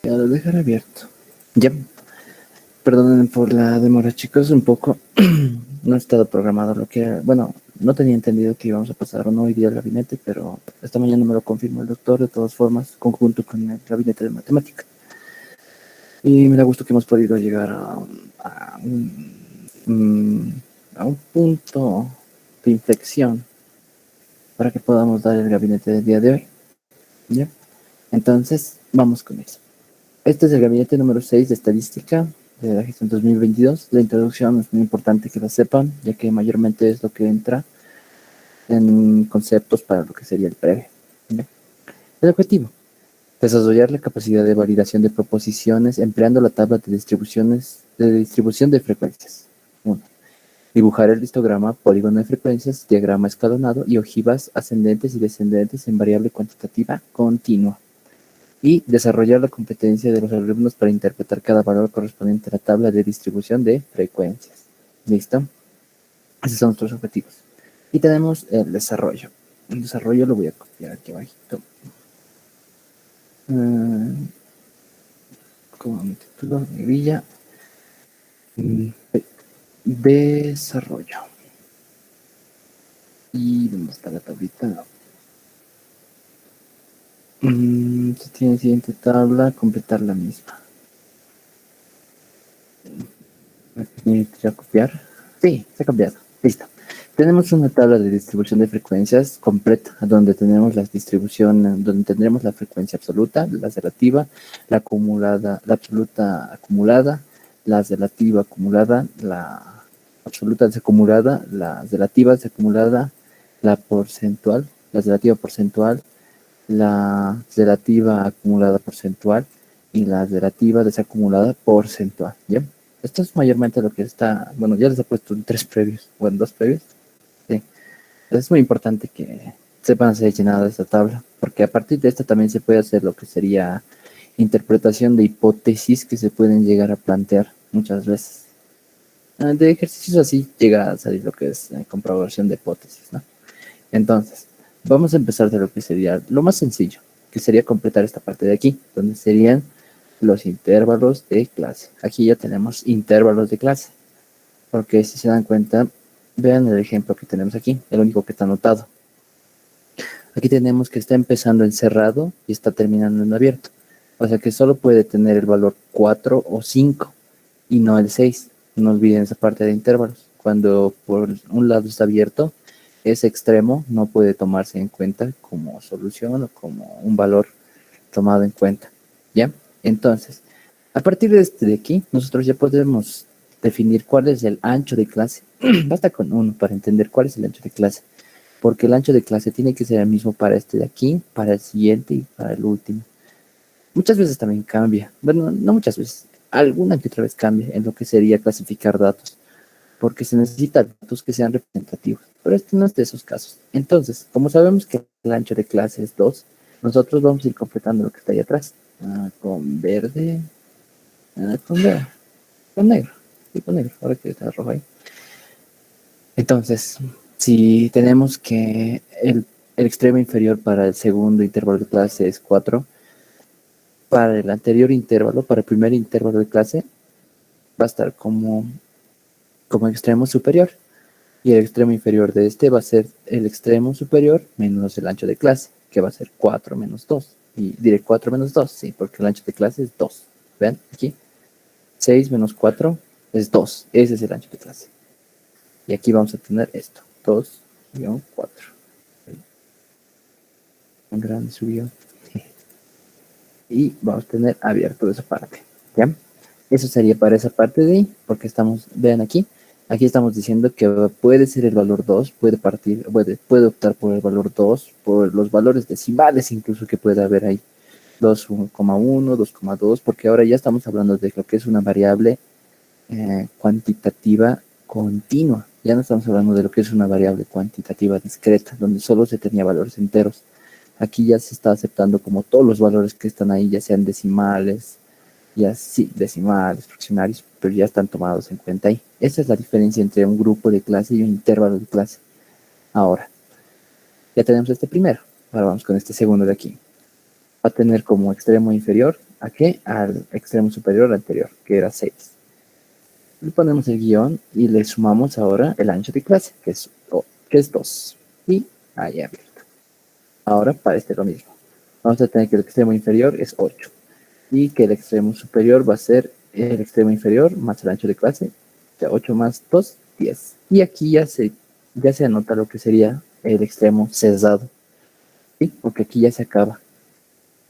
Ya lo dejaré abierto. Ya. Perdonen por la demora, chicos, un poco. No ha estado programado lo que... Bueno, no tenía entendido que íbamos a pasar o no hoy día al gabinete, pero esta mañana me lo confirmó el doctor, de todas formas, conjunto con el gabinete de matemática. Y me da gusto que hemos podido llegar a a un punto de inflexión para que podamos dar el gabinete del día de hoy. ¿Ya? Entonces, vamos con eso. Este es el gabinete número 6 de estadística de la gestión 2022. La introducción es muy importante que la sepan, ya que mayormente es lo que entra en conceptos para lo que sería el breve. ¿Ya? El objetivo: desarrollar la capacidad de validación de proposiciones empleando la tabla de distribución de frecuencias. 1. Dibujar el histograma, polígono de frecuencias, diagrama escalonado y ojivas ascendentes y descendentes en variable cuantitativa continua. Y desarrollar la competencia de los alumnos para interpretar cada valor correspondiente a la tabla de distribución de frecuencias. ¿Listo? Esos son nuestros objetivos. Y tenemos el desarrollo. El desarrollo lo voy a copiar aquí abajito. Como mi título de grilla. Desarrollo. ¿Y dónde está la tablita? Si tiene siguiente tabla, completar la misma. ¿Necesito copiar? Sí, se ha copiado. Listo. Tenemos una tabla de distribución de frecuencias completa, donde tenemos las distribuciones, donde tendremos la frecuencia absoluta, la relativa, la acumulada, la absoluta acumulada, la relativa acumulada, la absoluta desacumulada, la relativa desacumulada, la porcentual, la relativa porcentual, la relativa acumulada porcentual y la relativa desacumulada porcentual, ¿ya? Esto es mayormente lo que está, bueno, ya les he puesto en 3 previos, o en 2 previos, sí. Es muy importante que sepan hacer llenado de esta tabla, porque a partir de esta también se puede hacer lo que sería interpretación de hipótesis que se pueden llegar a plantear muchas veces. De ejercicios así llega a salir lo que es comprobación de hipótesis, ¿no? Entonces, vamos a empezar de lo que sería lo más sencillo, que sería completar esta parte de aquí, donde serían los intervalos de clase. Aquí ya tenemos intervalos de clase, porque si se dan cuenta, vean el ejemplo que tenemos aquí, el único que está anotado. Aquí tenemos que está empezando en cerrado y está terminando en abierto. O sea que solo puede tener el valor 4 o 5 y no el 6. No olviden esa parte de intervalos. Cuando por un lado está abierto, ese extremo no puede tomarse en cuenta como solución o como un valor tomado en cuenta. ¿Ya? Entonces, a partir de este de aquí, nosotros ya podemos definir cuál es el ancho de clase. Basta con uno para entender cuál es el ancho de clase. Porque el ancho de clase tiene que ser el mismo para este de aquí, para el siguiente y para el último. Muchas veces también cambia. Bueno, no muchas veces. Alguna que otra vez cambia en lo que sería clasificar datos. Porque se necesitan datos que sean representativos. Pero este no es de esos casos. Entonces, como sabemos que el ancho de clase es 2, nosotros vamos a ir completando lo que está ahí atrás. Con verde. Con verde. Con negro. Sí, con negro. Ahora que está rojo ahí. Entonces, si tenemos que el extremo inferior para el segundo intervalo de clase es 4, para el anterior intervalo, para el primer intervalo de clase, va a estar como extremo superior. Y el extremo inferior de este va a ser el extremo superior menos el ancho de clase, que va a ser 4 menos 2. Y diré 4 menos 2, sí, porque el ancho de clase es 2. ¿Ven? Aquí. 6 menos 4 es 2. Ese es el ancho de clase. Y aquí vamos a tener esto. 2-4. Un grande subió. Y vamos a tener abierto esa parte. ¿Ya? Eso sería para esa parte de ahí, porque estamos, vean aquí estamos diciendo que puede ser el valor 2, puede optar por el valor 2, por los valores decimales incluso que puede haber ahí. 2,1, 2,2, porque ahora ya estamos hablando de lo que es una variable cuantitativa continua. Ya no estamos hablando de lo que es una variable cuantitativa discreta, donde solo se tenía valores enteros. Aquí ya se está aceptando como todos los valores que están ahí, ya sean decimales, ya sí, decimales, fraccionarios, pero ya están tomados en cuenta ahí. Esa es la diferencia entre un grupo de clase y un intervalo de clase. Ahora, ya tenemos este primero. Ahora vamos con este segundo de aquí. Va a tener como extremo inferior ¿A qué? Al extremo superior anterior, que era 6. Le ponemos el guión y le sumamos ahora el ancho de clase, que es 2. Y ahí abierto. Ahora para este lo mismo. Vamos a tener que el extremo inferior es 8. Y que el extremo superior va a ser el extremo inferior más el ancho de clase. O sea, 8 más 2, 10. Y aquí ya se anota lo que sería el extremo cerrado. ¿Sí? Porque aquí ya se acaba.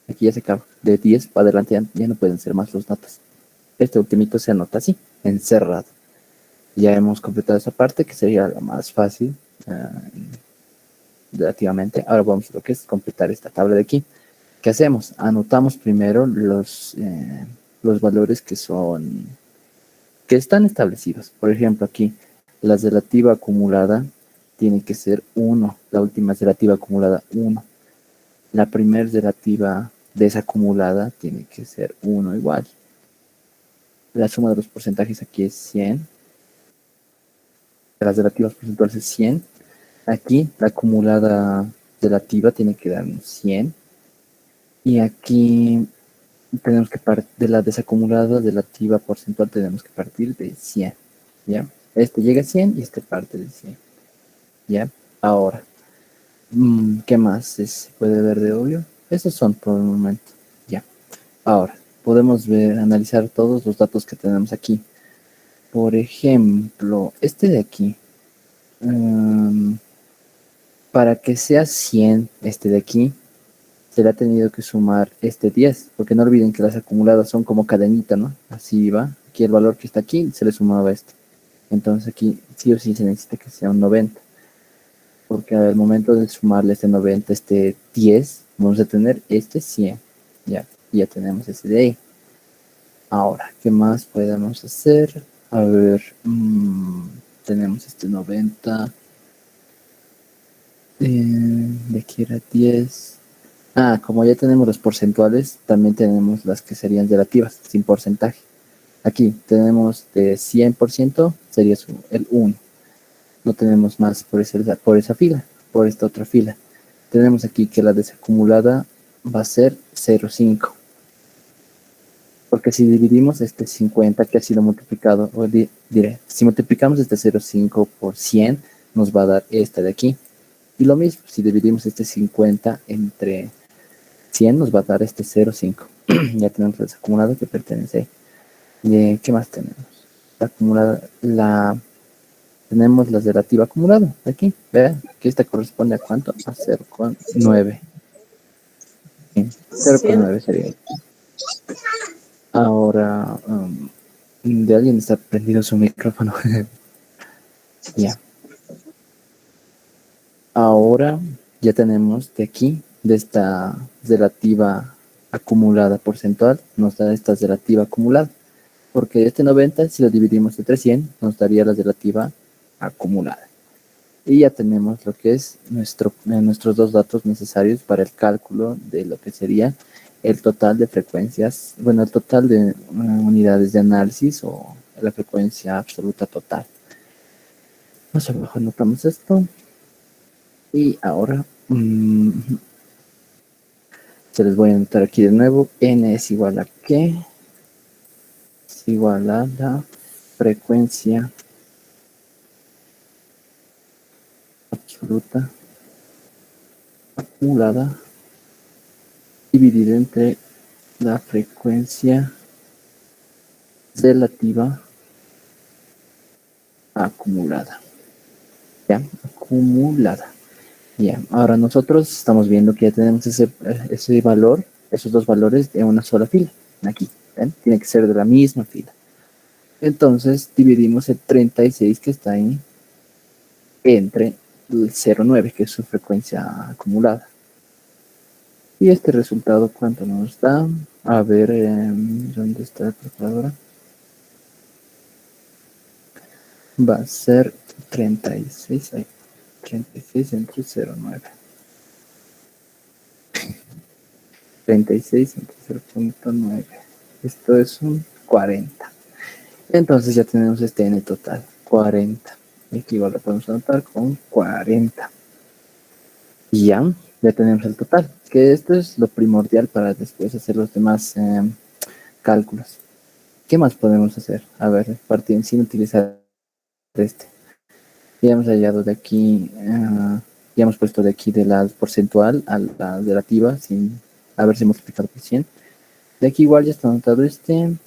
Aquí ya se acaba. De 10 para adelante ya no pueden ser más los datos. Este ultimito se anota así, encerrado. Ya hemos completado esa parte que sería la más fácil relativamente. Ahora vamos a lo que es completar esta tabla de aquí. ¿Qué hacemos? Anotamos primero los valores que están establecidos. Por ejemplo, aquí la relativa acumulada tiene que ser 1. La última relativa acumulada 1. La primera relativa desacumulada tiene que ser 1 igual. La suma de los porcentajes aquí es 100. De las relativas porcentuales es 100. Aquí la acumulada relativa tiene que dar un 100. Y aquí tenemos que partir de la desacumulada relativa porcentual, tenemos que partir de 100. ¿Ya? Este llega a 100 y este parte de 100. ¿Ya? Ahora, ¿qué más se puede ver de obvio? Esos son por el momento. Ya. Ahora, podemos analizar todos los datos que tenemos aquí. Por ejemplo, este de aquí. Para que sea 100 este de aquí, se le ha tenido que sumar este 10, porque no olviden que las acumuladas son como cadenita, ¿no? Así va. Aquí el valor que está aquí se le sumaba este. Entonces aquí sí o sí se necesita que sea un 90. Porque al momento de sumarle este 90, este 10, vamos a tener este 100. Ya, ya tenemos ese de ahí. Ahora, ¿qué más podemos hacer? A ver, tenemos este 90. De aquí era 10. Como ya tenemos los porcentuales, también tenemos las que serían relativas, sin porcentaje. Aquí tenemos de 100%, sería el 1. No tenemos más por esa fila, por esta otra fila. Tenemos aquí que la desacumulada va a ser 0,5. Porque si dividimos este 50 que ha sido multiplicado, o diré, si multiplicamos este 0,5 por 100, nos va a dar esta de aquí. Y lo mismo, si dividimos este 50 entre 100 nos va a dar este 0,5. Ya tenemos el acumulado que pertenece. ¿Qué más tenemos? La acumulada, tenemos la relativa acumulada. Aquí, vean, que esta corresponde a cuánto? A 0,9. 0,9 sería. Ahora, de alguien está prendido su micrófono. Ya. Ahora ya tenemos de aquí, de esta relativa acumulada porcentual, nos da esta relativa acumulada. Porque este 90, si lo dividimos entre 100, nos daría la relativa acumulada. Y ya tenemos lo que es nuestros dos datos necesarios para el cálculo de lo que sería el total de frecuencias, bueno, el total de unidades de análisis o la frecuencia absoluta total. Más abajo anotamos esto. Y ahora se les voy a anotar aquí de nuevo. N es igual a ¿qué? Es igual a la frecuencia absoluta acumulada dividida entre la frecuencia relativa acumulada. ¿Ya? Acumulada. Ya. Ahora nosotros estamos viendo que ya tenemos ese valor, esos dos valores de una sola fila. Aquí. ¿Ven? Tiene que ser de la misma fila. Entonces dividimos el 36 que está ahí entre el 0,9 que es su frecuencia acumulada. Y este resultado, ¿cuánto nos da? A ver, ¿dónde está la calculadora? Va a ser 36, ahí, 36 entre 0,9. 36 entre 0,9. Esto es un 40. Entonces ya tenemos este n total, 40. Y aquí igual lo podemos anotar con 40. Y ya tenemos el total. Que esto es lo primordial para después hacer los demás cálculos. ¿Qué más podemos hacer? A ver, partiendo sin utilizar este. Ya hemos hallado de aquí, ya hemos puesto de aquí de la porcentual a la relativa sin haberse multiplicado por 100. De aquí igual ya está anotado este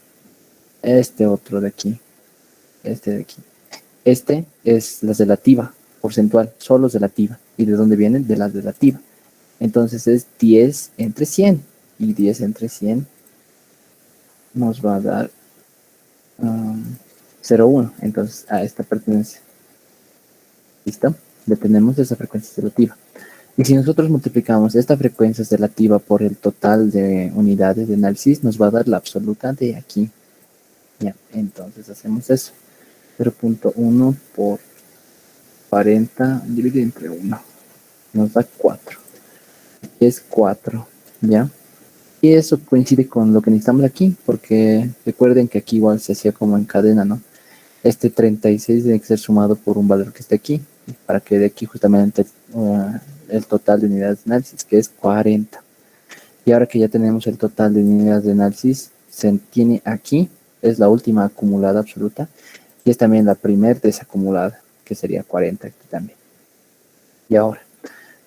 otro de aquí, este de aquí. Este es la relativa porcentual, solo es relativa. ¿Y de dónde viene? De la relativa. Entonces es 10 entre 100. Y 10 entre 100 nos va a dar 0,1. Entonces a esta pertenece. ¿Listo? Detenemos esa frecuencia relativa. Y si nosotros multiplicamos esta frecuencia relativa por el total de unidades de análisis, nos va a dar la absoluta de aquí. Ya, entonces hacemos eso. 0,1 por 40 dividido entre 1. Nos da 4. Aquí es 4. ¿Ya? Y eso coincide con lo que necesitamos aquí, porque recuerden que aquí igual se hacía como en cadena, ¿no? Este 36 tiene que ser sumado por un valor que esté aquí, para que de aquí justamente el total de unidades de análisis, que es 40. Y ahora que ya tenemos el total de unidades de análisis, se tiene aquí, es la última acumulada absoluta, y es también la primer desacumulada, que sería 40 aquí también. Y ahora,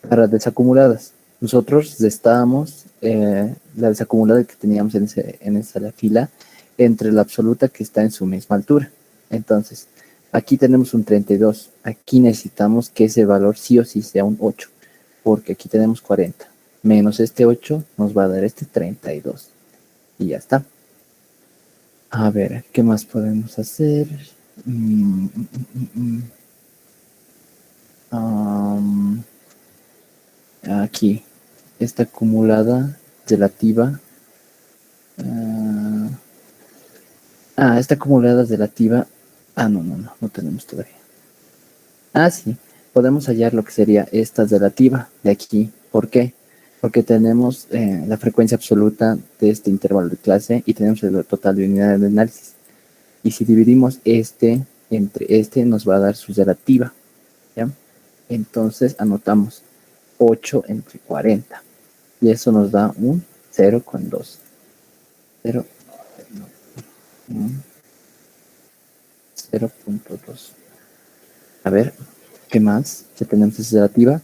para desacumuladas, nosotros restábamos la desacumulada que teníamos en esa fila entre la absoluta que está en su misma altura. Entonces, aquí tenemos un 32. Aquí necesitamos que ese valor sí o sí sea un 8, porque aquí tenemos 40. Menos este 8 nos va a dar este 32. Y ya está. A ver, ¿qué más podemos hacer? Aquí, esta acumulada relativa. Esta acumulada relativa. No tenemos todavía. Sí, podemos hallar lo que sería esta relativa de aquí. ¿Por qué? Porque tenemos la frecuencia absoluta de este intervalo de clase y tenemos el total de unidades de análisis. Y si dividimos este entre este, nos va a dar su relativa. ¿Ya? Entonces anotamos 8 entre 40. Y eso nos da un 0,2. 0,2. A ver, ¿qué más? Ya tenemos esa relativa.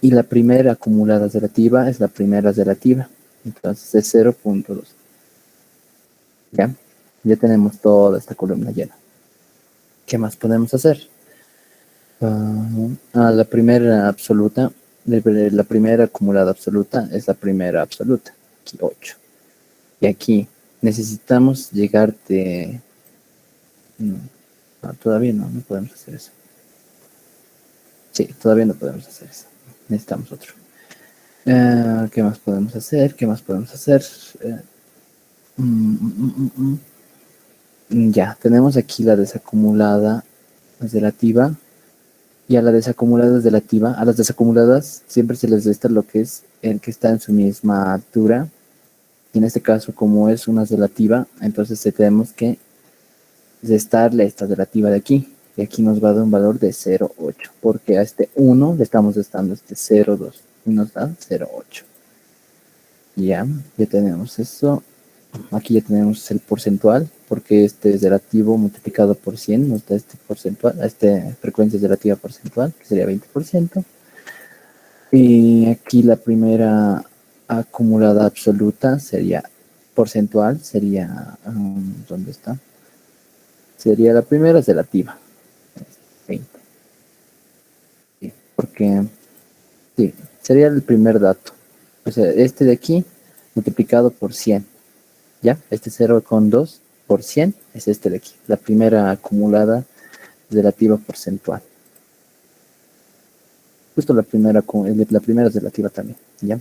Y la primera acumulada relativa es la primera relativa. Entonces es 0,2. ¿Ya? Ya tenemos toda esta columna llena. ¿Qué más podemos hacer? La primera absoluta, la primera acumulada absoluta es la primera absoluta. Aquí 8. Y aquí necesitamos llegar de... todavía no podemos hacer eso. Sí, todavía no podemos hacer eso. Necesitamos otro. ¿Qué más podemos hacer? ¿Qué más podemos hacer? Ya, tenemos aquí la desacumulada relativa. Y a la desacumulada relativa, a las desacumuladas siempre se les resta lo que es el que está en su misma altura. Y en este caso, como es una relativa, entonces tenemos que restarle esta relativa de aquí. Y aquí nos va a dar un valor de 0,8. Porque a este 1 le estamos restando este 0,2. Y nos da 0,8. Ya tenemos eso. Aquí ya tenemos el porcentual, porque este es relativo multiplicado por 100, nos da este porcentual, esta frecuencia relativa porcentual, que sería 20%. Y aquí la primera acumulada absoluta sería porcentual, sería, ¿dónde está? Sería la primera relativa, 20. Sí, porque, sí, sería el primer dato. O sea, este de aquí multiplicado por 100. ¿Ya? Este 0,2 por 100 es este de aquí, la primera acumulada relativa porcentual. Justo la primera relativa también, ¿ya?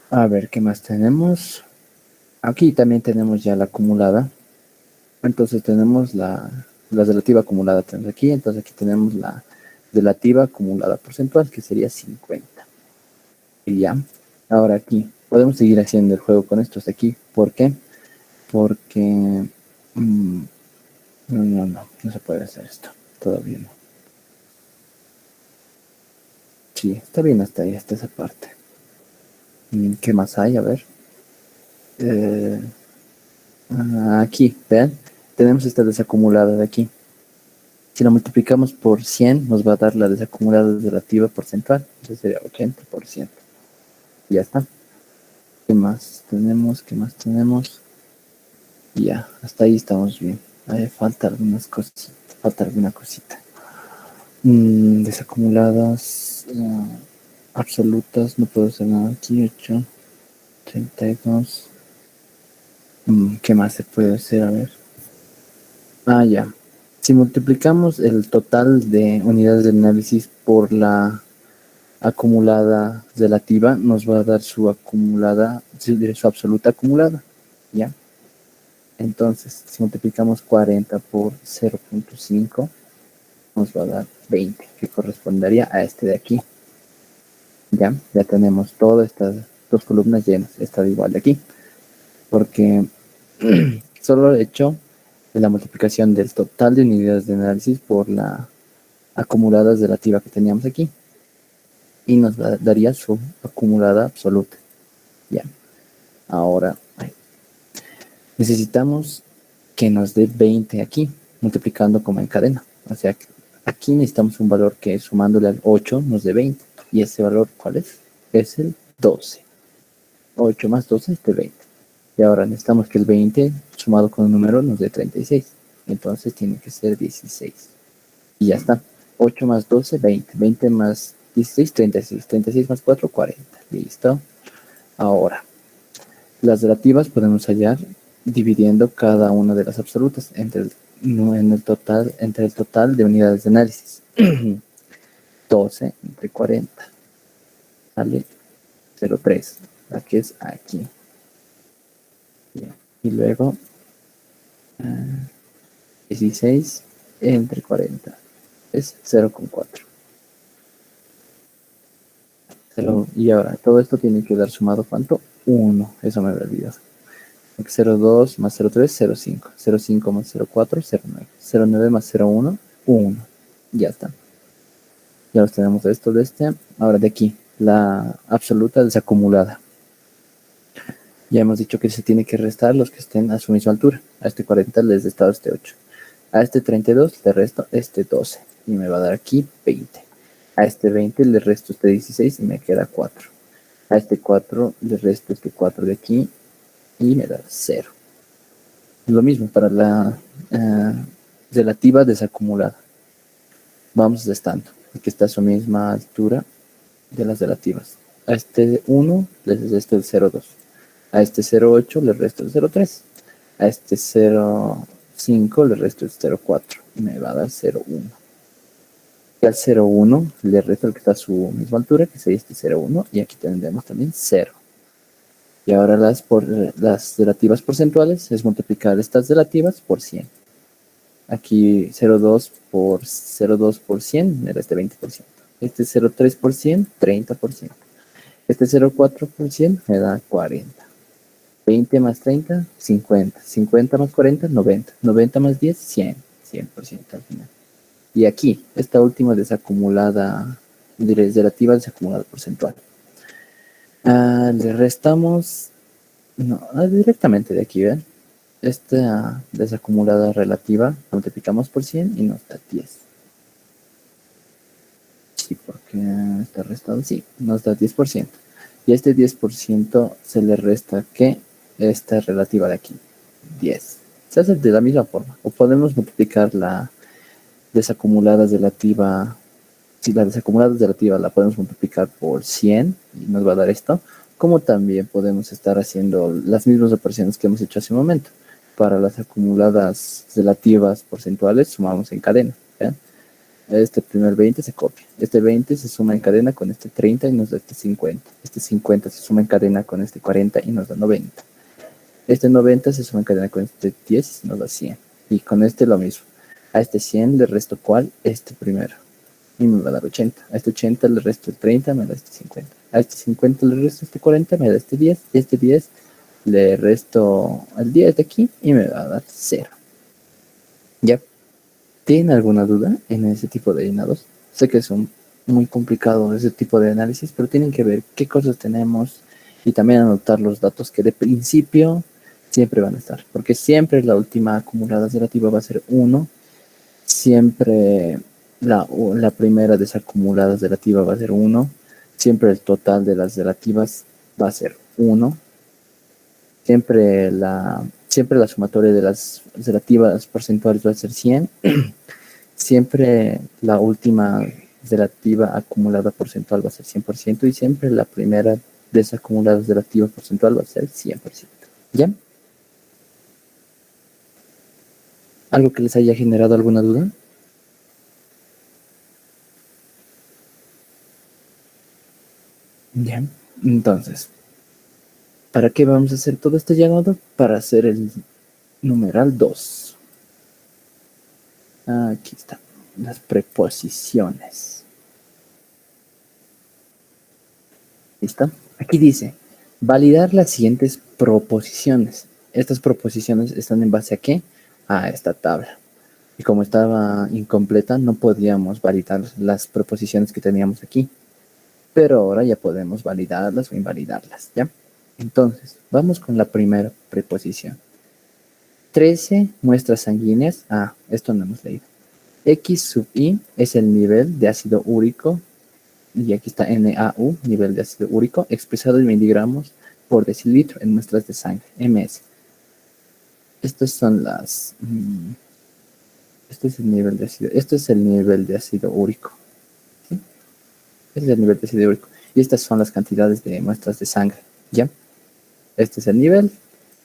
A ver, ¿qué más tenemos? Aquí también tenemos ya la acumulada. Entonces tenemos la relativa acumulada tenemos aquí, entonces aquí tenemos la relativa acumulada porcentual, que sería 50. Y ya, ahora aquí, podemos seguir haciendo el juego con estos de aquí. ¿Por qué? Porque... no se puede hacer esto. Todavía no. Sí, está bien hasta ahí, hasta esa parte. ¿Qué más hay? A ver. Aquí, vean, tenemos esta desacumulada de aquí. Si la multiplicamos por 100, nos va a dar la desacumulada relativa porcentual. Entonces sería 80%. Ya está. ¿Qué más tenemos? ¿Qué más tenemos? Ya, hasta ahí estamos bien. Ahí falta algunas cosas. Falta alguna cosita. Desacumuladas absolutas. No puedo hacer nada aquí. 8, 32. ¿Qué más se puede hacer? A ver. Ya. Si multiplicamos el total de unidades de análisis por la acumulada relativa, nos va a dar su acumulada, su absoluta acumulada. ¿Ya? Entonces, si multiplicamos 40 por 0.5, nos va a dar 20, que correspondería a este de aquí. Ya tenemos todas estas dos columnas llenas. Esta de igual de aquí. Porque solo he hecho la multiplicación del total de unidades de análisis por la acumulada relativa que teníamos aquí. Y nos daría su acumulada absoluta. Ya. Ahora, necesitamos que nos dé 20 aquí, multiplicando como en cadena. O sea, que aquí necesitamos un valor que sumándole al 8 nos dé 20. ¿Y ese valor cuál es? Es el 12. 8 más 12 es de 20. Y ahora necesitamos que el 20 sumado con un número nos dé 36. Entonces tiene que ser 16. Y ya está. 8 más 12, 20. 20 más 16, 36. 36 más 4, 40. Listo. Ahora, las relativas podemos hallar dividiendo cada una de las absolutas entre el total de unidades de análisis. 12 entre 40. Sale 0,3. La que es aquí. Bien. Y luego 16 entre 40 es 0,4. Y ahora, todo esto tiene que dar sumado, ¿cuánto? 1. Eso me había olvidado. 0,2 más 0,3, 0,5. 0,5 más 0,4, 0,9. 0,9 más 0,1, 1. Ya está. Ya los tenemos de esto, de este. Ahora de aquí, la absoluta desacumulada. Ya hemos dicho que se tiene que restar los que estén a su misma altura. A este 40 les he restado este 8. A este 32 le resto este 12. Y me va a dar aquí 20. A este 20 le resto este 16 y me queda 4. A este 4 le resto este 4 de aquí y me da 0. Lo mismo para la relativa desacumulada. Vamos restando, porque está a su misma altura de las relativas. A este 1 le resto el 0,2. A este 0,8 le resto el 0,3. A este 0,5 le resto el 0,4 y me va a dar 0,1. Y al 0,1 le resto el que está a su misma altura, que sería este 0,1, y aquí tendremos también 0. Y ahora las relativas porcentuales es multiplicar estas relativas por 100. Aquí 0,2 por 0,2 por 100 me da este 20%. Este 0,3 por 100, 30%. Este 0,4 por 100 me da 40. 20 más 30, 50. 50 más 40, 90. 90 más 10, 100. 100% al final. Y aquí, esta última desacumulada, relativa desacumulada porcentual. Le restamos, no, directamente de aquí, ¿ven? Esta desacumulada relativa multiplicamos por 100 y nos da 10. Sí, porque está restado, sí, nos da 10%. Y a este 10% se le resta que esta relativa de aquí, 10. Se hace de la misma forma. O podemos multiplicar la desacumulada relativa. Si la desacumulada relativa la podemos multiplicar por 100 y nos va a dar esto, como también podemos estar haciendo las mismas operaciones que hemos hecho hace un momento. Para las acumuladas relativas porcentuales sumamos en cadena. ¿ya? Este primer 20 se copia. Este 20 se suma en cadena con este 30 y nos da este 50. Este 50 se suma en cadena con este 40 y nos da 90. Este 90 se suma en cadena con este 10 y nos da 100. Y con este lo mismo. A este 100 le resto ¿cuál? Este primero. Y me va a dar 80. A este 80 le resto el 30, me da este 50. A este 50 le resto este 40, me da este 10. Y este 10 le resto el 10 de aquí y me va a dar 0. ¿Ya? ¿Tienen alguna duda en ese tipo de llenados? Sé que son muy complicados ese tipo de análisis, pero tienen que ver qué cosas tenemos y también anotar los datos que de principio Siempre van a estar, porque siempre la última acumulada relativa va a ser 1. Siempre la primera desacumulada relativa va a ser 1. Siempre el total de las relativas va a ser 1. Siempre la sumatoria de las relativas porcentuales va a ser 100. Siempre la última relativa acumulada porcentual va a ser 100%. Y siempre la primera desacumulada relativa porcentual va a ser 100%. ¿Ya? ¿Algo que les haya generado alguna duda? Ya. Entonces, ¿para qué vamos a hacer todo este llamado? Para hacer el numeral 2. Aquí están las preposiciones. ¿Listo? Aquí dice, validar las siguientes proposiciones. Estas proposiciones están en base a ¿qué? A esta tabla. Y como estaba incompleta, no podíamos validar las proposiciones que teníamos aquí. Pero ahora ya podemos validarlas o invalidarlas, ¿ya? Entonces, vamos con la primera preposición. 13 muestras sanguíneas. Esto no hemos leído. X sub I es el nivel de ácido úrico. Y aquí está NaU, nivel de ácido úrico, expresado en miligramos por decilitro en muestras de sangre, MS. Estas son las... Este es el nivel de ácido. Esto es el nivel de ácido úrico. ¿Sí? Este es el nivel de ácido úrico. Y estas son las cantidades de muestras de sangre. ¿Ya? Este es el nivel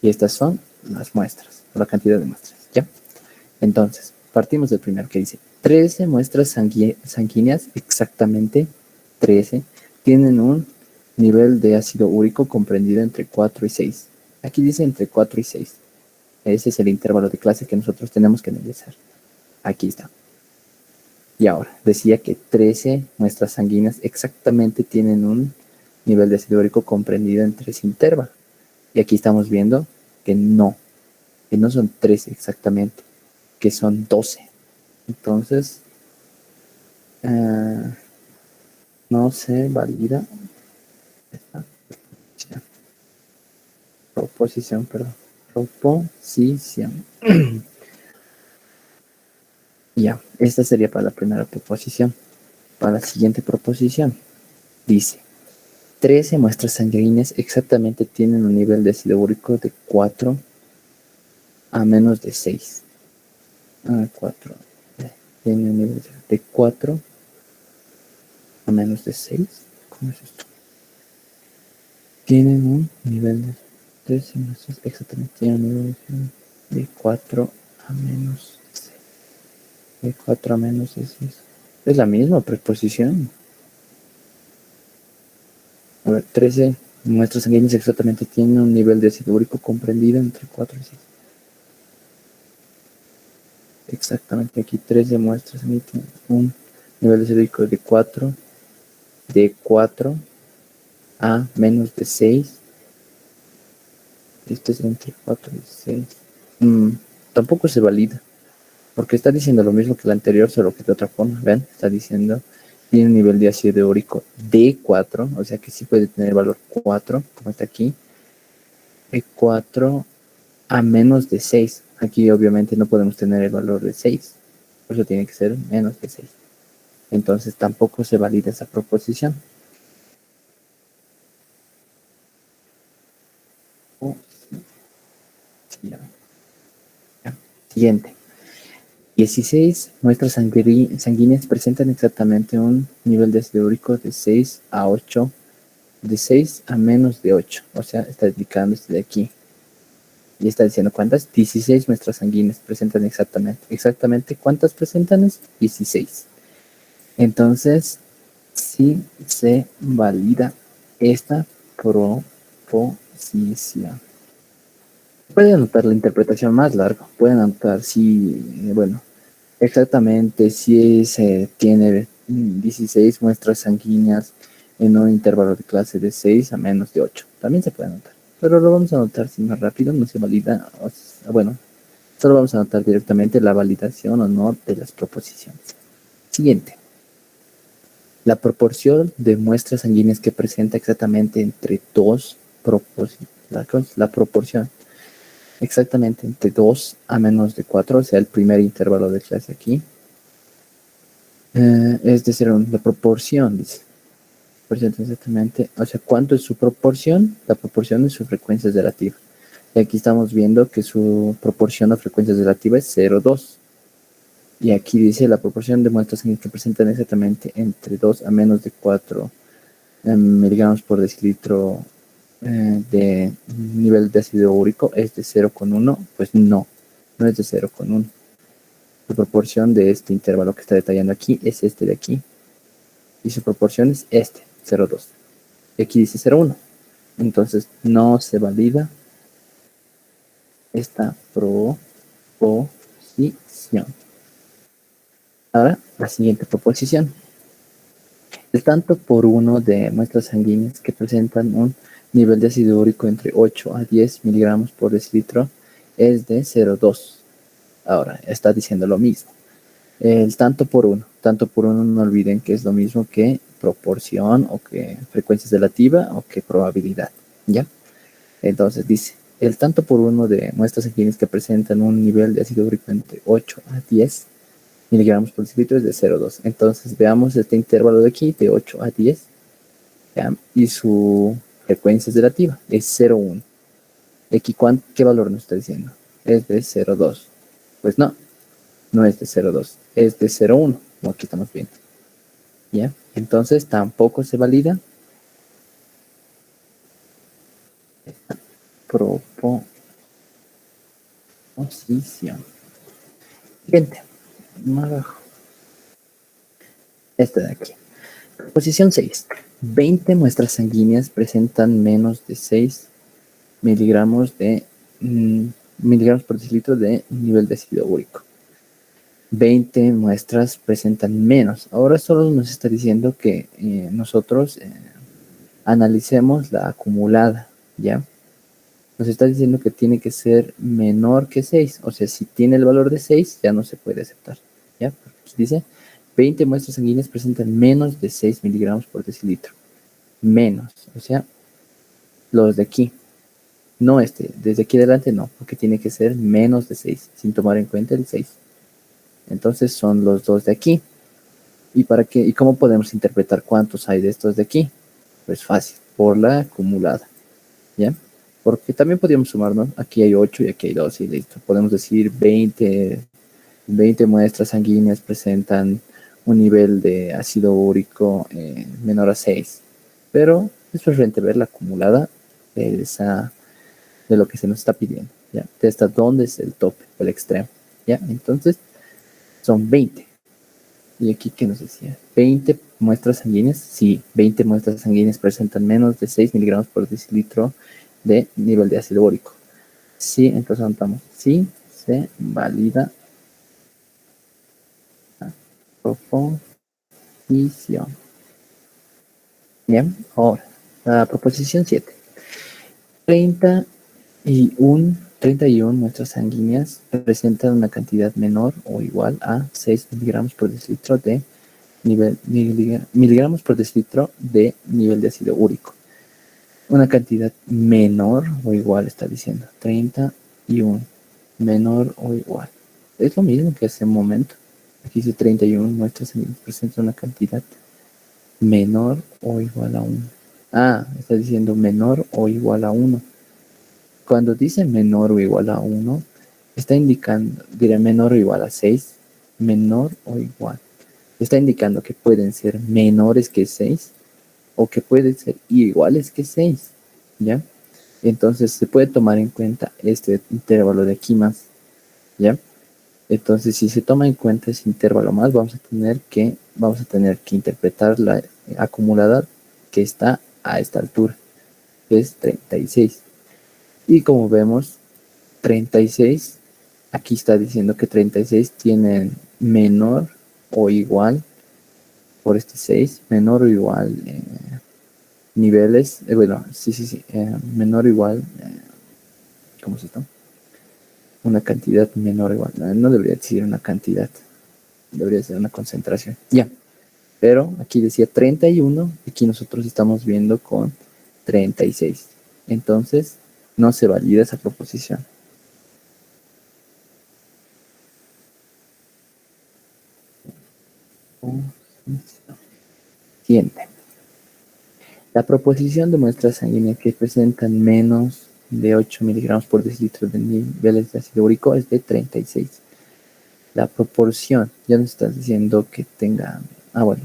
y estas son las muestras, o la cantidad de muestras. ¿Ya? Entonces, partimos del primero que dice 13 muestras sanguíneas, exactamente 13, tienen un nivel de ácido úrico comprendido entre 4 y 6. Aquí dice entre 4 y 6. Ese es el intervalo de clase que nosotros tenemos que analizar. Aquí está. Y ahora, decía que 13 muestras sanguíneas exactamente tienen un nivel de ácido úrico comprendido entre ese intervalo. Y aquí estamos viendo que no son 13 exactamente, que son 12. Entonces, no se valida esta proposición, perdón. Proposición. Ya, esta sería para la primera proposición. Para la siguiente proposición, dice, 13 muestras sanguíneas exactamente tienen un nivel de ácido úrico de 4 a menos de 6. 4. Tiene un nivel de 4 a menos de 6. ¿Cómo es esto? Tienen un nivel de 13 muestras exactamente tienen un nivel de 4 a menos de 6. De 4 a menos de 6. Es la misma preposición. A ver, 13 muestras sanguíneas exactamente tienen un nivel de ácido úrico comprendido entre 4 y 6. Exactamente, aquí 13 muestras sanguíneas tienen un nivel de ácido úrico de 4 a menos de 6. Esto es entre 4 y 6. Tampoco se valida, porque está diciendo lo mismo que el anterior, solo que de otra forma. Vean, está diciendo tiene un nivel de ácido úrico de 4, o sea que sí puede tener valor 4, como está aquí, de 4 a menos de 6. Aquí obviamente no podemos tener el valor de 6, por eso tiene que ser menos de 6. Entonces tampoco se valida esa proposición. Siguiente. 16 muestras sanguíneas presentan exactamente un nivel de ácido úrico de 6 a 8, de 6 a menos de 8. O sea, está indicando este de aquí. Y está diciendo cuántas. 16 muestras sanguíneas presentan exactamente. ¿Exactamente cuántas presentan? 16. Entonces, sí se valida esta proposición. Pueden anotar la interpretación más larga. Pueden anotar si, exactamente si se tiene 16 muestras sanguíneas en un intervalo de clase de 6 a menos de 8. También se puede anotar. Pero lo vamos a anotar sin más rápido, no se valida. Solo vamos a anotar directamente la validación o no de las proposiciones. Siguiente. La proporción de muestras sanguíneas que presenta exactamente entre dos proposiciones. La proporción exactamente entre 2 a menos de 4, o sea, el primer intervalo de clase aquí. Es de 0, la proporción, dice. Por cierto, exactamente, o sea, ¿cuánto es su proporción? La proporción de su frecuencia es relativa. Y aquí estamos viendo que su proporción a frecuencias relativa es 0,2. Y aquí dice la proporción de muestras que presentan exactamente entre 2 a menos de 4 miligramos por decilitro de nivel de ácido úrico es de 0,1. Pues no, no es de 0,1. La proporción de este intervalo que está detallando aquí es este de aquí. Y su proporción es este, 0,2. Y aquí dice 0,1. Entonces no se valida esta proposición. Ahora, la siguiente proposición. El tanto por uno de muestras sanguíneas que presentan un nivel de ácido úrico entre 8 a 10 miligramos por decilitro es de 0,2. Ahora, está diciendo lo mismo. El tanto por uno. Tanto por uno no olviden que es lo mismo que proporción o que frecuencia relativa o que probabilidad. ¿Ya? Entonces dice, el tanto por uno de muestras sanguíneas que presentan un nivel de ácido úrico entre 8 a 10 miligramos por decilitro es de 0,2. Entonces veamos este intervalo de aquí, de 8 a 10, ¿ya? Y su frecuencia es relativa, es 0,1. Aquí, ¿qué valor nos está diciendo? Es de 0,2. Pues no, no es de 0,2, es de 0,1, como aquí estamos viendo. ¿Ya? Entonces tampoco se valida esta proposición. Siguiente, más abajo. Esta de aquí. Posición 6. 20 muestras sanguíneas presentan menos de 6 miligramos de miligramos por decilitro de nivel de ácido úrico. 20 muestras presentan menos. Ahora solo nos está diciendo que nosotros analicemos la acumulada, ¿ya? Nos está diciendo que tiene que ser menor que 6. O sea, si tiene el valor de 6, ya no se puede aceptar, ¿ya? Porque aquí dice 20 muestras sanguíneas presentan menos de 6 miligramos por decilitro. Menos, o sea, los de aquí. No desde aquí adelante no, porque tiene que ser menos de 6, sin tomar en cuenta el 6. Entonces son los dos de aquí. ¿Y cómo podemos interpretar cuántos hay de estos de aquí? Pues fácil, por la acumulada, ¿ya? Porque también podríamos sumarnos, aquí hay 8 y aquí hay 2 y listo. Podemos decir 20 muestras sanguíneas presentan un nivel de ácido úrico menor a 6. Pero es preferente ver la acumulada de lo que se nos está pidiendo, ¿ya? De hasta dónde es el tope, el extremo, ¿ya? Entonces, son 20. Y aquí, ¿qué nos decía? 20 muestras sanguíneas. Sí, 20 muestras sanguíneas presentan menos de 6 miligramos por decilitro de nivel de ácido úrico. Sí, entonces anotamos. Sí, se valida la proposición. Bien, ahora, la proposición 7. 31 muestras sanguíneas presentan una cantidad menor o igual a 6 miligramos por decilitro de miligramos por decilitro de nivel de ácido úrico. Una cantidad menor o igual está diciendo 31 menor o igual. Es lo mismo que hace un momento. Aquí dice 31 muestras sanguíneas presentan una cantidad menor o igual a 1. Ah, está diciendo menor o igual a 1. Cuando dice menor o igual a 1, está indicando, diré menor o igual a 6, menor o igual. Está indicando que pueden ser menores que 6 o que pueden ser iguales que 6, ¿ya? Entonces se puede tomar en cuenta este intervalo de aquí más, ¿ya? Entonces si se toma en cuenta ese intervalo más, vamos a tener que interpretar la acumulada que está a esta altura, que es 36. Y como vemos, 36, aquí está diciendo que 36 tienen menor o igual, por este 6, menor o igual niveles, bueno, sí, menor o igual, ¿cómo se llama? Una cantidad menor o igual, no debería decir una cantidad, debería ser una concentración, ya. Pero aquí decía 31, aquí nosotros estamos viendo con 36. Entonces, no se valida esa proposición. Siguiente. La proposición de muestras sanguíneas que presentan menos de 8 miligramos por decilitro de niveles de ácido úrico es de 36. La proporción, ya nos está diciendo que tenga... bueno,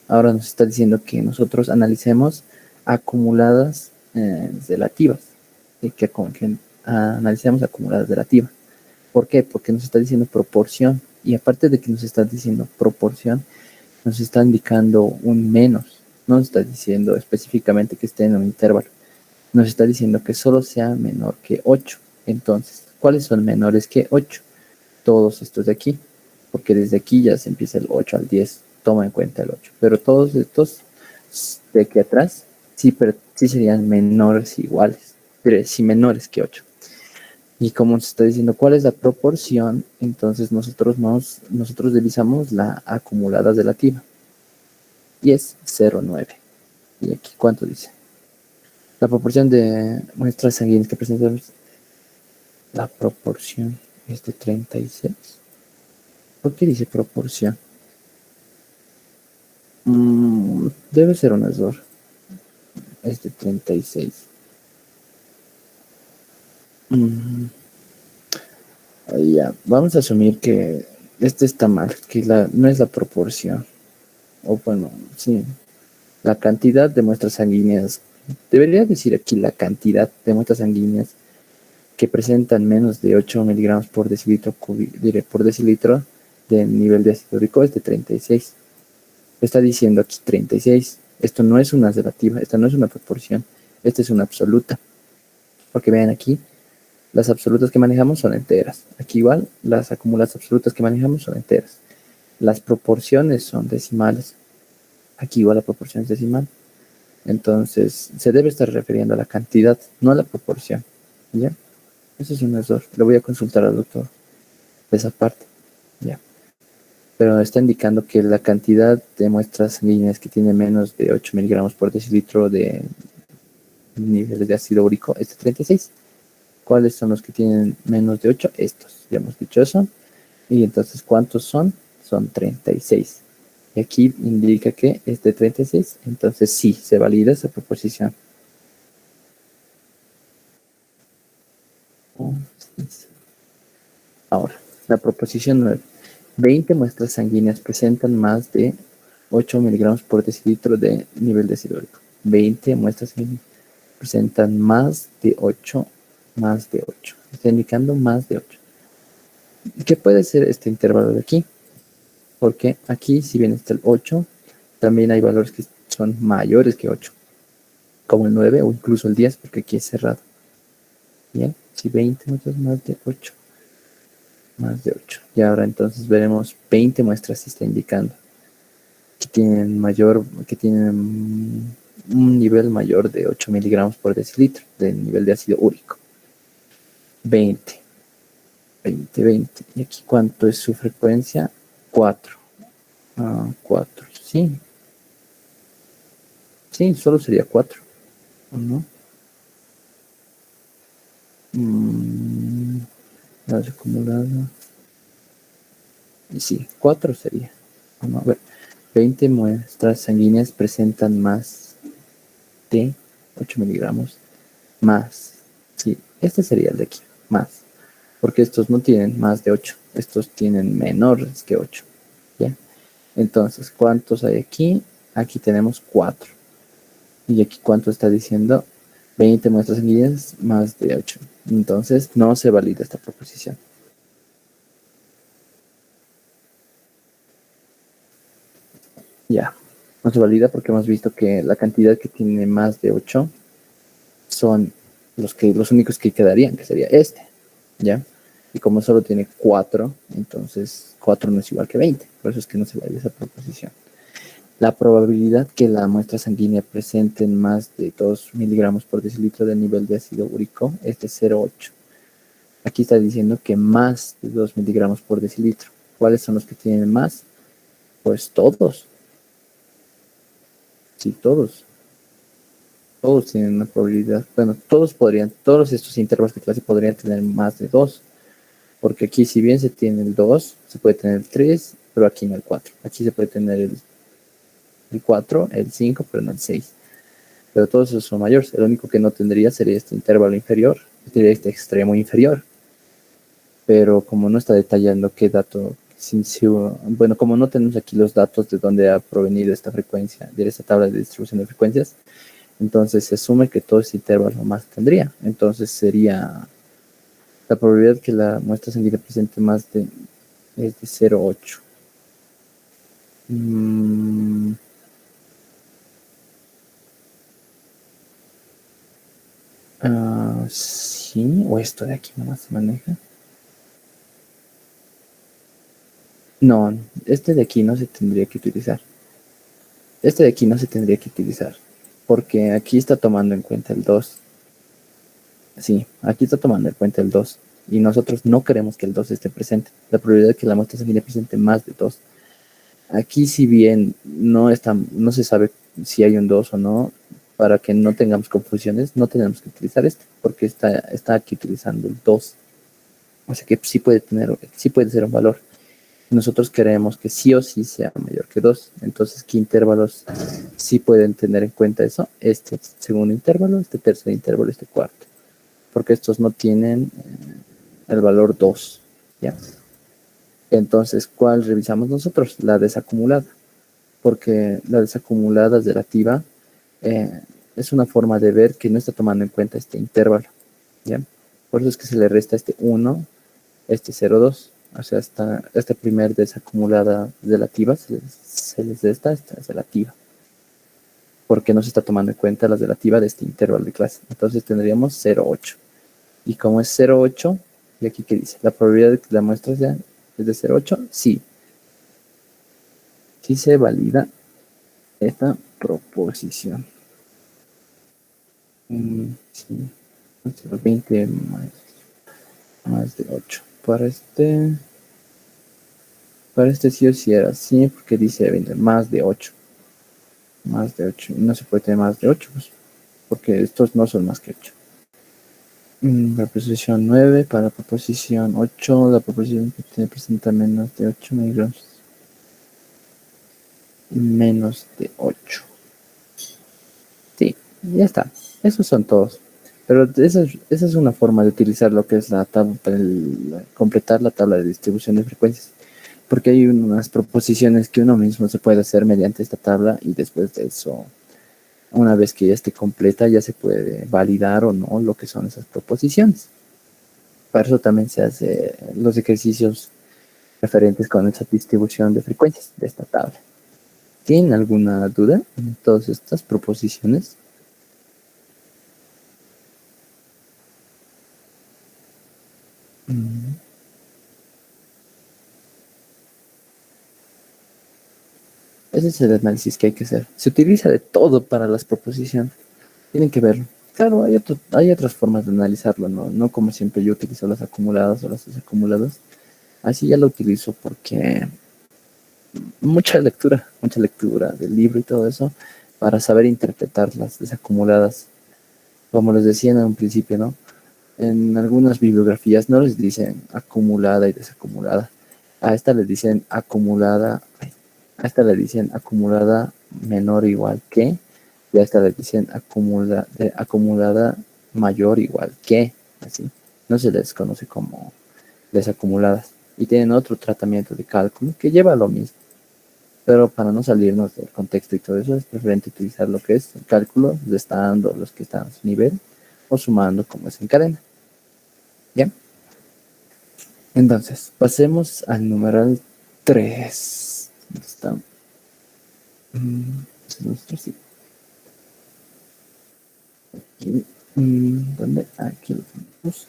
ahora nos está diciendo que nosotros analicemos acumuladas relativas. Y que analicemos acumuladas relativas. ¿Por qué? Porque nos está diciendo proporción. Y aparte de que nos está diciendo proporción, nos está indicando un menos. No nos está diciendo específicamente que esté en un intervalo. Nos está diciendo que solo sea menor que 8. Entonces, ¿cuáles son menores que 8? Todos estos de aquí. Porque desde aquí ya se empieza el 8 al 10. Toma en cuenta el 8. Pero todos estos de aquí atrás sí, sí serían menores iguales. Sí, menores que 8. Y como se está diciendo cuál es la proporción, entonces nosotros divisamos la acumulada relativa. Y es 0,9. ¿Y aquí cuánto dice? La proporción de muestras sanguíneas que presentamos. La proporción es de 36. ¿Por qué dice proporción? Debe ser un error. Es de 36. Ya, vamos a asumir que este está mal, que no es la proporción. O bueno, sí. La cantidad de muestras sanguíneas. Debería decir aquí la cantidad de muestras sanguíneas que presentan menos de 8 miligramos por decilitro, de nivel de ácido úrico es de 36. Está diciendo aquí 36. Esto no es una relativa, esta no es una proporción, esta es una absoluta. Porque vean aquí, las absolutas que manejamos son enteras. Aquí igual, las acumuladas absolutas que manejamos son enteras. Las proporciones son decimales. Aquí igual la proporción es decimal. Entonces, se debe estar refiriendo a la cantidad, no a la proporción. ¿Ya? Ese es un error. Le voy a consultar al doctor de esa parte. Ya. Pero está indicando que la cantidad de muestras sanguíneas que tiene menos de 8 miligramos por decilitro de niveles de ácido úrico es de 36. ¿Cuáles son los que tienen menos de 8? Estos. Ya hemos dicho eso. Y entonces, ¿cuántos son? Son 36. Y aquí indica que es de 36. Entonces, sí, se valida esa proposición. Ahora, la proposición 9. 20 muestras sanguíneas presentan más de 8 miligramos por decilitro de nivel de ácido úrico. 20 muestras sanguíneas presentan más de 8, más de 8. Está indicando más de 8. ¿Qué puede ser este intervalo de aquí? Porque aquí, si bien está el 8, también hay valores que son mayores que 8, como el 9 o incluso el 10, porque aquí es cerrado. Bien, si 20 muestras más de 8. Más de 8. Y ahora entonces veremos 20 muestras, si está indicando que tienen un nivel mayor de 8 miligramos por decilitro del nivel de ácido úrico. 20. 20, 20. ¿Y aquí cuánto es su frecuencia? 4. 4. Sí. Sí, solo sería 4. ¿O no? La acumulada. Y sí, 4 sería. Vamos a ver. 20 muestras sanguíneas presentan más de 8 miligramos. Más. Sí, este sería el de aquí. Más. Porque estos no tienen más de 8. Estos tienen menores que 8. ¿Ya? Entonces, ¿cuántos hay aquí? Aquí tenemos 4. Y aquí, ¿cuánto está diciendo? 20 muestras sanguíneas más de 8. Entonces, no se valida esta proposición. Ya. No se valida porque hemos visto que la cantidad que tiene más de 8 son los únicos que quedarían, que sería este. ¿Ya? Y como solo tiene 4, entonces 4 no es igual que 20. Por eso es que no se valida esa proposición. La probabilidad que la muestra sanguínea presente más de 2 miligramos por decilitro de nivel de ácido úrico es de 0,8. Aquí está diciendo que más de 2 miligramos por decilitro. ¿Cuáles son los que tienen más? Pues todos. Sí, todos. Todos tienen una probabilidad. Bueno, todos estos intervalos de clase podrían tener más de 2. Porque aquí, si bien se tiene el 2, se puede tener el 3, pero aquí no el 4. Aquí se puede tener el el 4, el 5, pero no el 6. Pero todos esos son mayores. El único que no tendría sería este intervalo inferior, sería este extremo inferior. Pero como no está detallando qué dato, bueno, como no tenemos aquí los datos de dónde ha provenido esta frecuencia, de esta tabla de distribución de frecuencias, entonces se asume que todo ese intervalo más tendría. Entonces sería la probabilidad que la muestra sanguínea presente más de es de 0,8. Sí, o esto de aquí nomás se maneja. No, este de aquí no se tendría que utilizar. Este de aquí no se tendría que utilizar. Porque aquí está tomando en cuenta el 2. Sí, aquí está tomando en cuenta el 2. Y nosotros no queremos que el 2 esté presente. La probabilidad de que la muestra sanguínea presente más de 2. Aquí, si bien no se sabe si hay un 2 o no, para que no tengamos confusiones, no tenemos que utilizar este, porque está aquí utilizando el 2. O sea que sí puede ser un valor. Nosotros queremos que sí o sí sea mayor que 2. Entonces, ¿qué intervalos sí pueden tener en cuenta eso? Este segundo intervalo, este tercer intervalo, este cuarto. Porque estos no tienen el valor 2. ¿Ya? Entonces, ¿cuál revisamos nosotros? La desacumulada. Porque la desacumulada es relativa. Es una forma de ver que no está tomando en cuenta este intervalo. ¿Ya? Por eso es que se le resta este 1, este 0,2. O sea, esta primer desacumulada relativa se les resta esta relativa. Porque no se está tomando en cuenta la relativa de este intervalo de clase. Entonces tendríamos 0,8. Y como es 0,8, ¿y aquí qué dice? La probabilidad de que la muestra sea es de 0,8, sí. Sí se valida esta proposición. Sí. 20 más de 8. Para este sí o sí era así, porque dice 20 más de 8. Más de 8. No se puede tener más de 8, pues, porque estos no son más que 8. Proposición 9, para proposición 8, la proposición que tiene presenta menos de 8 menos de 8. Sí, ya está. Esos son todos. Pero esa es una forma de utilizar lo que es la tabla, completar la tabla de distribución de frecuencias. Porque hay unas proposiciones que uno mismo se puede hacer mediante esta tabla y después de eso, una vez que ya esté completa, ya se puede validar o no lo que son esas proposiciones. Para eso también se hacen los ejercicios referentes con esa distribución de frecuencias de esta tabla. ¿Tienen alguna duda en todas estas proposiciones? Ese es el análisis que hay que hacer. Se utiliza de todo para las proposiciones. Tienen que verlo. Claro, hay otras formas de analizarlo, ¿no? No como siempre yo utilizo las acumuladas o las desacumuladas. Así ya lo utilizo porque mucha lectura del libro y todo eso para saber interpretar las desacumuladas. Como les decía en un principio, ¿no? En algunas bibliografías no les dicen acumulada y desacumulada. A esta les dicen acumulada, a esta le dicen acumulada menor o igual que, y a esta le dicen acumulada mayor o igual que, así. No se les conoce como desacumuladas. Y tienen otro tratamiento de cálculo que lleva a lo mismo. Pero para no salirnos del contexto y todo eso, es preferente utilizar lo que es el cálculo, restando los que están a su nivel o sumando como es en cadena. ¿Ya? Entonces, pasemos al numeral 3. ¿Dónde está? Es nuestro sí. Aquí. ¿Dónde? Aquí lo tenemos.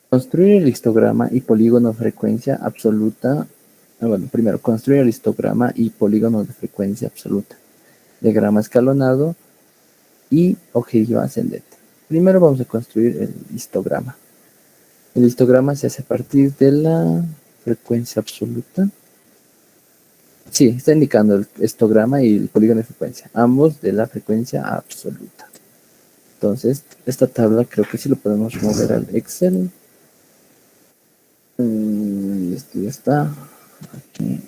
Construir el histograma y polígono de frecuencia absoluta. Bueno, primero, construir el histograma y polígono de frecuencia absoluta. Diagrama escalonado y ojiva ascendente. Primero vamos a construir el histograma. El histograma se hace a partir de la frecuencia absoluta. Sí, está indicando el histograma y el polígono de frecuencia, ambos de la frecuencia absoluta. Entonces, esta tabla creo que sí lo podemos mover al Excel. Esto ya está. Aquí.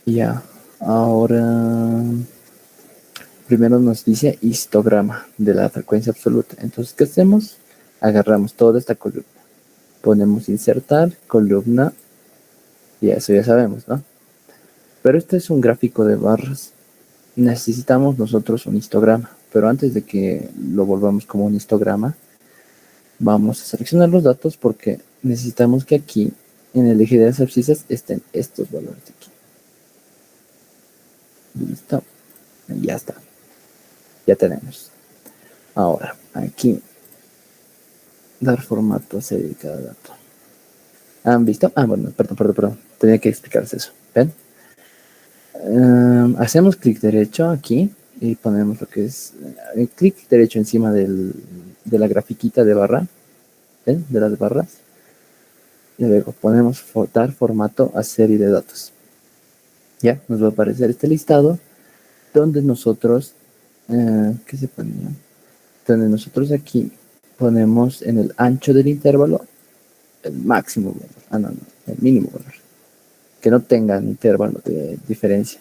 Ya, ahora primero nos dice histograma de la frecuencia absoluta. Entonces, ¿qué hacemos? Agarramos toda esta columna, ponemos insertar, columna, y eso ya sabemos, ¿no? Pero este es un gráfico de barras. Necesitamos nosotros un histograma, pero antes de que lo volvamos como un histograma, vamos a seleccionar los datos porque necesitamos que aquí, en el eje de las abscisas, estén estos valores de aquí. Listo. Ya está. Ya tenemos. Ahora, aquí, dar formato a serie de cada dato. ¿Han visto? Ah, bueno, perdón. Tenía que explicarles eso. ¿Ven? Hacemos clic derecho aquí y ponemos lo que es clic derecho encima de la grafiquita de barra, ¿ven? De las barras. Y luego ponemos dar formato a serie de datos. Ya, nos va a aparecer este listado donde nosotros, ¿qué se ponía? Donde nosotros aquí ponemos en el ancho del intervalo el máximo valor, no, el mínimo valor, que no tengan intervalo de diferencia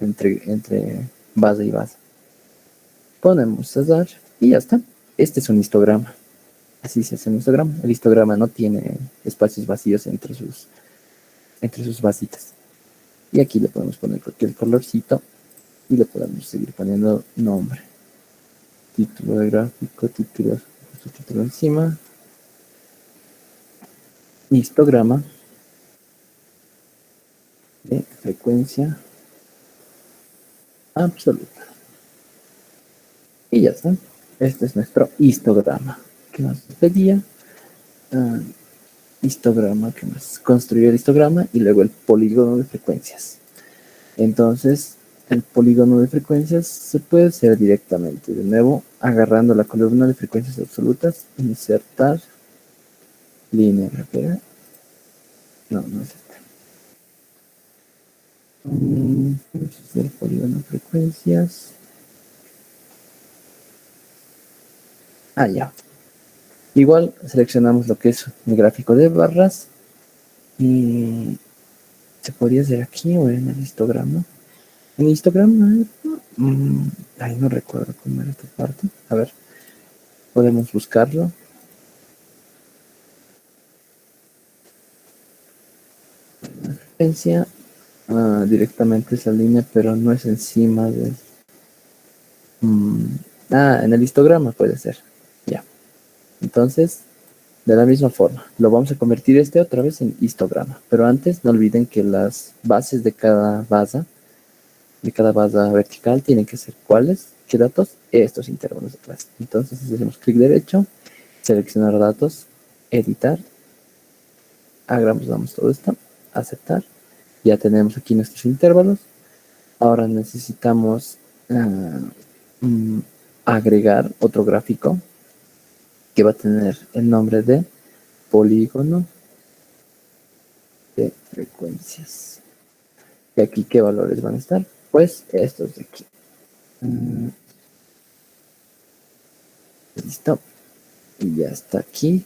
entre base y base. Ponemos cesar y ya está. Este es un histograma. Así se hace un histograma. El histograma no tiene espacios vacíos entre sus basitas. Y aquí le podemos poner cualquier colorcito y le podemos seguir poniendo nombre. Título de gráfico, título encima. Histograma de frecuencia absoluta. Y ya está. Este es nuestro histograma. ¿Qué más pedía? Histograma, ¿qué más? Construir el histograma y luego el polígono de frecuencias. Entonces, el polígono de frecuencias se puede hacer directamente. De nuevo, agarrando la columna de frecuencias absolutas, insertar línea rápida. No es este. El polígono de frecuencias. Ya. Igual seleccionamos lo que es el gráfico de barras y se podría hacer aquí o en el histograma. En el histograma, no recuerdo cómo era esta parte. A ver, podemos buscarlo. La frecuencia directamente esa línea, pero no es encima de. En el histograma puede ser. Ya. Entonces, de la misma forma, lo vamos a convertir otra vez en histograma. Pero antes, no olviden que las bases de cada base vertical tienen que ser ¿cuáles? ¿Qué datos? Estos intervalos de clase. Entonces hacemos clic derecho, seleccionar datos, editar, damos todo esto, aceptar. Ya tenemos aquí nuestros intervalos. Ahora necesitamos agregar otro gráfico que va a tener el nombre de polígono de frecuencias. ¿Y aquí qué valores van a estar? Pues estos de aquí. Listo. Y ya está aquí.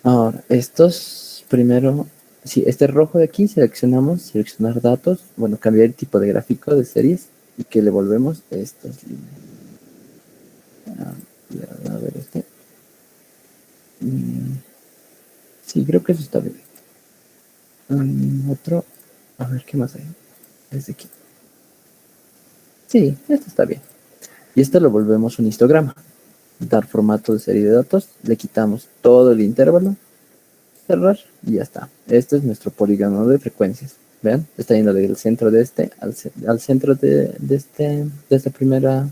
Ahora, estos primero, sí, este rojo de aquí seleccionar datos, bueno, cambiar el tipo de gráfico de series y que le volvemos estas líneas. A ver este. Sí, creo que eso está bien. Otro, a ver qué más hay. Desde aquí. Sí, esto está bien. Y esto lo volvemos un histograma. Dar formato de serie de datos, le quitamos todo el intervalo, cerrar y ya está. Este es nuestro polígono de frecuencias. Vean, está yendo del centro de este al centro de esta primera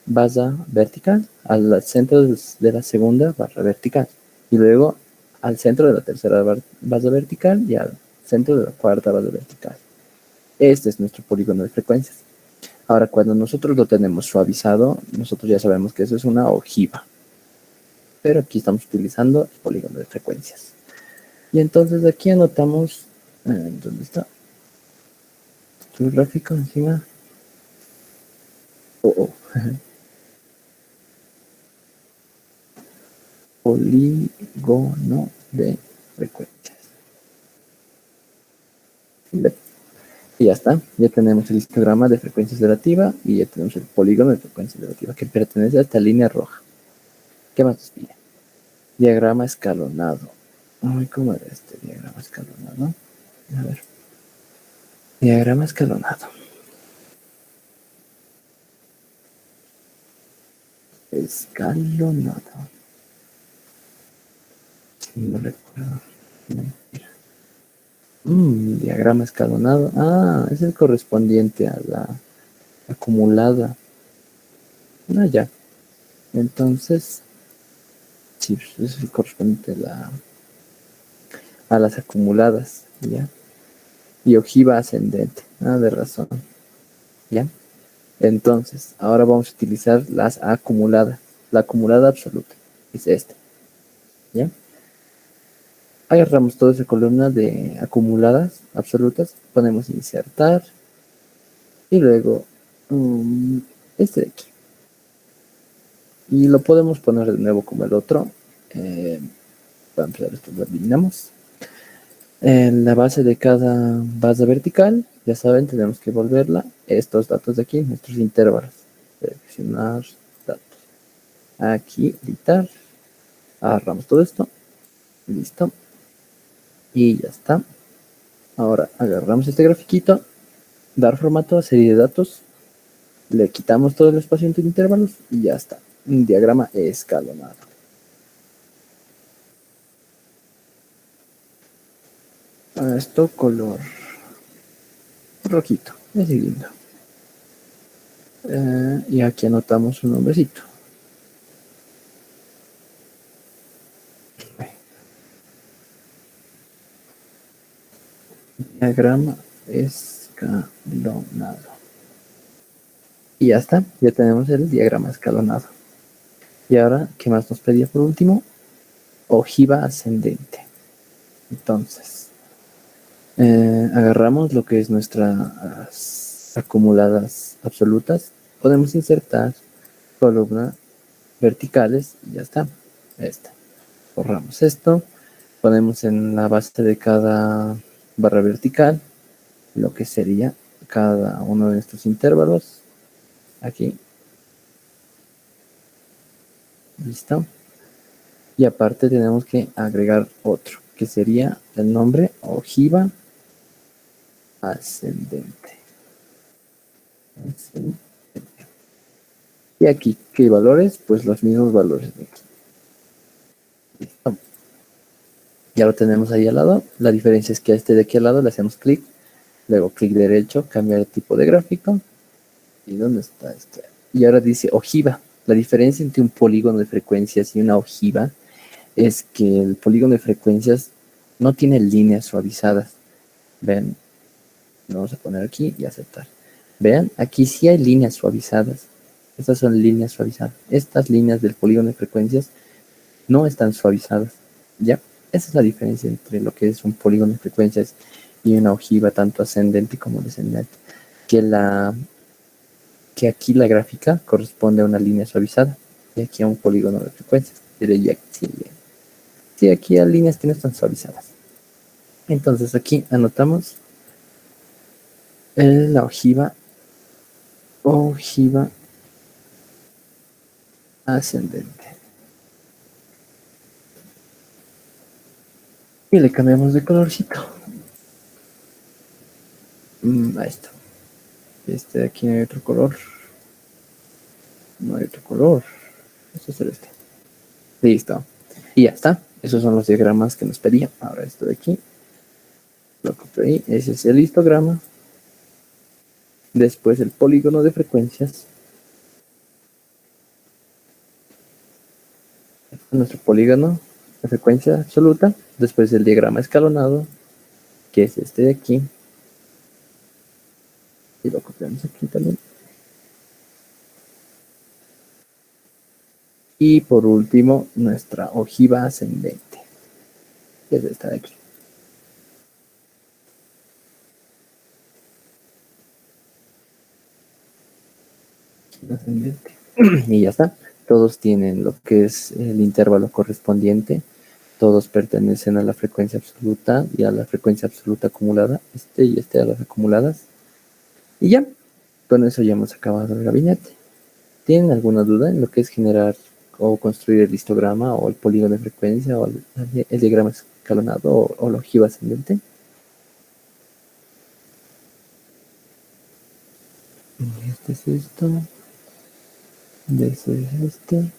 base vertical, al centro de la segunda barra vertical y luego al centro de la tercera base vertical y al centro de la cuarta base vertical. Este es nuestro polígono de frecuencias. Ahora, cuando nosotros lo tenemos suavizado, nosotros ya sabemos que eso es una ojiva. Pero aquí estamos utilizando el polígono de frecuencias. Y entonces aquí anotamos, ¿dónde está? Tu gráfico encima. polígono de frecuencias. Y ya está, ya tenemos el histograma de frecuencia relativa y ya tenemos el polígono de frecuencia relativa que pertenece a esta línea roja. ¿Qué más nos pide? Diagrama escalonado. Ay, ¿cómo era este diagrama escalonado? A ver. Diagrama escalonado. Escalonado. No recuerdo. Mentira. Diagrama escalonado. Ah, es el correspondiente a la acumulada. Ah, ya. Entonces, sí, es el correspondiente a las acumuladas. ¿Ya? Y ojiva ascendente. Ah, de razón. ¿Ya? Entonces, ahora vamos a utilizar las acumuladas. La acumulada absoluta es esta. ¿Ya? Agarramos toda esa columna de acumuladas absolutas, ponemos insertar y luego este de aquí. Y lo podemos poner de nuevo como el otro. Para empezar, esto lo eliminamos. En la base de cada base vertical, ya saben, tenemos que volverla. Estos datos de aquí, nuestros intervalos. Seleccionar datos. Aquí, editar. Agarramos todo esto. Listo. Y ya está. Ahora agarramos este grafiquito, dar formato a serie de datos, le quitamos todo el espacio entre intervalos y ya está. Un diagrama escalonado. A esto color rojito, es lindo. Y aquí anotamos un nombrecito. Diagrama escalonado. Y ya está, ya tenemos el diagrama escalonado. Y ahora, ¿qué más nos pedía por último? Ojiva ascendente. Entonces, agarramos lo que es nuestras acumuladas absolutas. Podemos insertar columna verticales y ya está. Esta. Borramos esto. Ponemos en la base de cada barra vertical lo que sería cada uno de estos intervalos. Aquí. Listo. Y aparte tenemos que agregar otro, que sería el nombre ojiva ascendente. Y aquí, ¿qué valores? Pues los mismos valores de aquí. Listo. Ya lo tenemos ahí al lado. La diferencia es que a este de aquí al lado le hacemos clic, luego clic derecho, cambiar el tipo de gráfico. ¿Y dónde está este? Y ahora dice ojiva. La diferencia entre un polígono de frecuencias y una ojiva es que el polígono de frecuencias no tiene líneas suavizadas. Ven, vamos a poner aquí y aceptar. Vean, aquí sí hay líneas suavizadas. Estas son líneas suavizadas. Estas líneas del polígono de frecuencias no están suavizadas. ¿Ya? Esa es la diferencia entre lo que es un polígono de frecuencias y una ojiva tanto ascendente como descendente. Que aquí la gráfica corresponde a una línea suavizada y aquí a un polígono de frecuencias. Sí, aquí hay líneas que no están suavizadas. Entonces aquí anotamos la ojiva ascendente. Y le cambiamos de colorcito. Ahí está. Este de aquí no hay otro color. No hay otro color. Este es celeste. Listo. Y ya está. Esos son los diagramas que nos pedía. Ahora esto de aquí. Lo copié ahí. Ese es el histograma. Después el polígono de frecuencias. Nuestro polígono de frecuencia absoluta. Después el diagrama escalonado, que es este de aquí. Y lo copiamos aquí también. Y por último, nuestra ojiva ascendente, que es esta de aquí. Ascendente. Y ya está. Todos tienen lo que es el intervalo correspondiente Todos pertenecen a la frecuencia absoluta y a la frecuencia absoluta acumulada, este y este a las acumuladas. Y ya, con eso ya hemos acabado el gabinete. ¿Tienen alguna duda en lo que es generar o construir el histograma o el polígono de frecuencia o el diagrama escalonado o la ojiva ascendente? Este es esto. Este es este.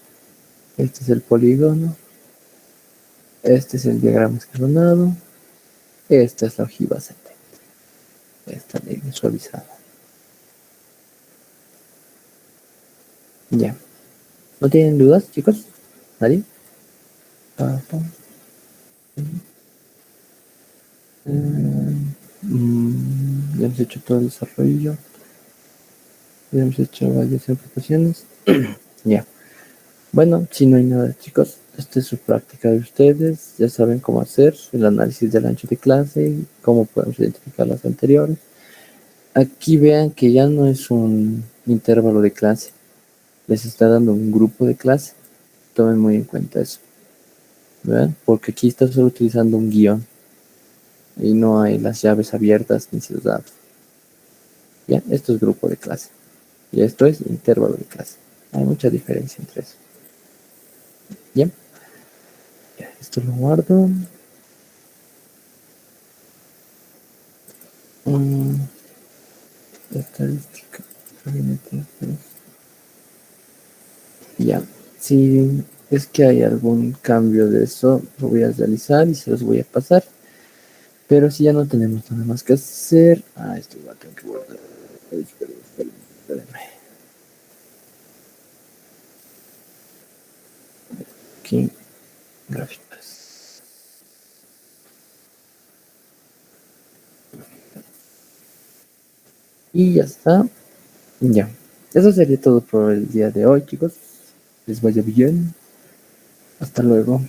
Este es el polígono. Este es el diagrama escalonado. Esta es la ojiva ascendente. Esta línea suavizada. Ya. ¿No tienen dudas, chicos? ¿Nadie? Pa, pa. Ya hemos hecho todo el desarrollo. Ya hemos hecho varias aplicaciones. Ya. Bueno, si no hay nada, chicos, esta es su práctica de ustedes. Ya saben cómo hacer el análisis del ancho de clase, cómo podemos identificar las anteriores. Aquí vean que ya no es un intervalo de clase, les está dando un grupo de clase. Tomen muy en cuenta eso, ¿verdad? Porque aquí está solo utilizando un guión y no hay las llaves abiertas ni los datos. Ya, esto es grupo de clase y esto es intervalo de clase. Hay mucha diferencia entre eso. Ya, esto lo guardo. Estadística. Ya, si es que hay algún cambio de eso, lo voy a realizar y se los voy a pasar. Pero si ya no tenemos nada más que hacer. Esto lo tengo que guardar. Espérenme. Aquí, gráficas. Y ya está. Ya. Eso sería todo por el día de hoy, chicos. Les vaya bien. Hasta luego.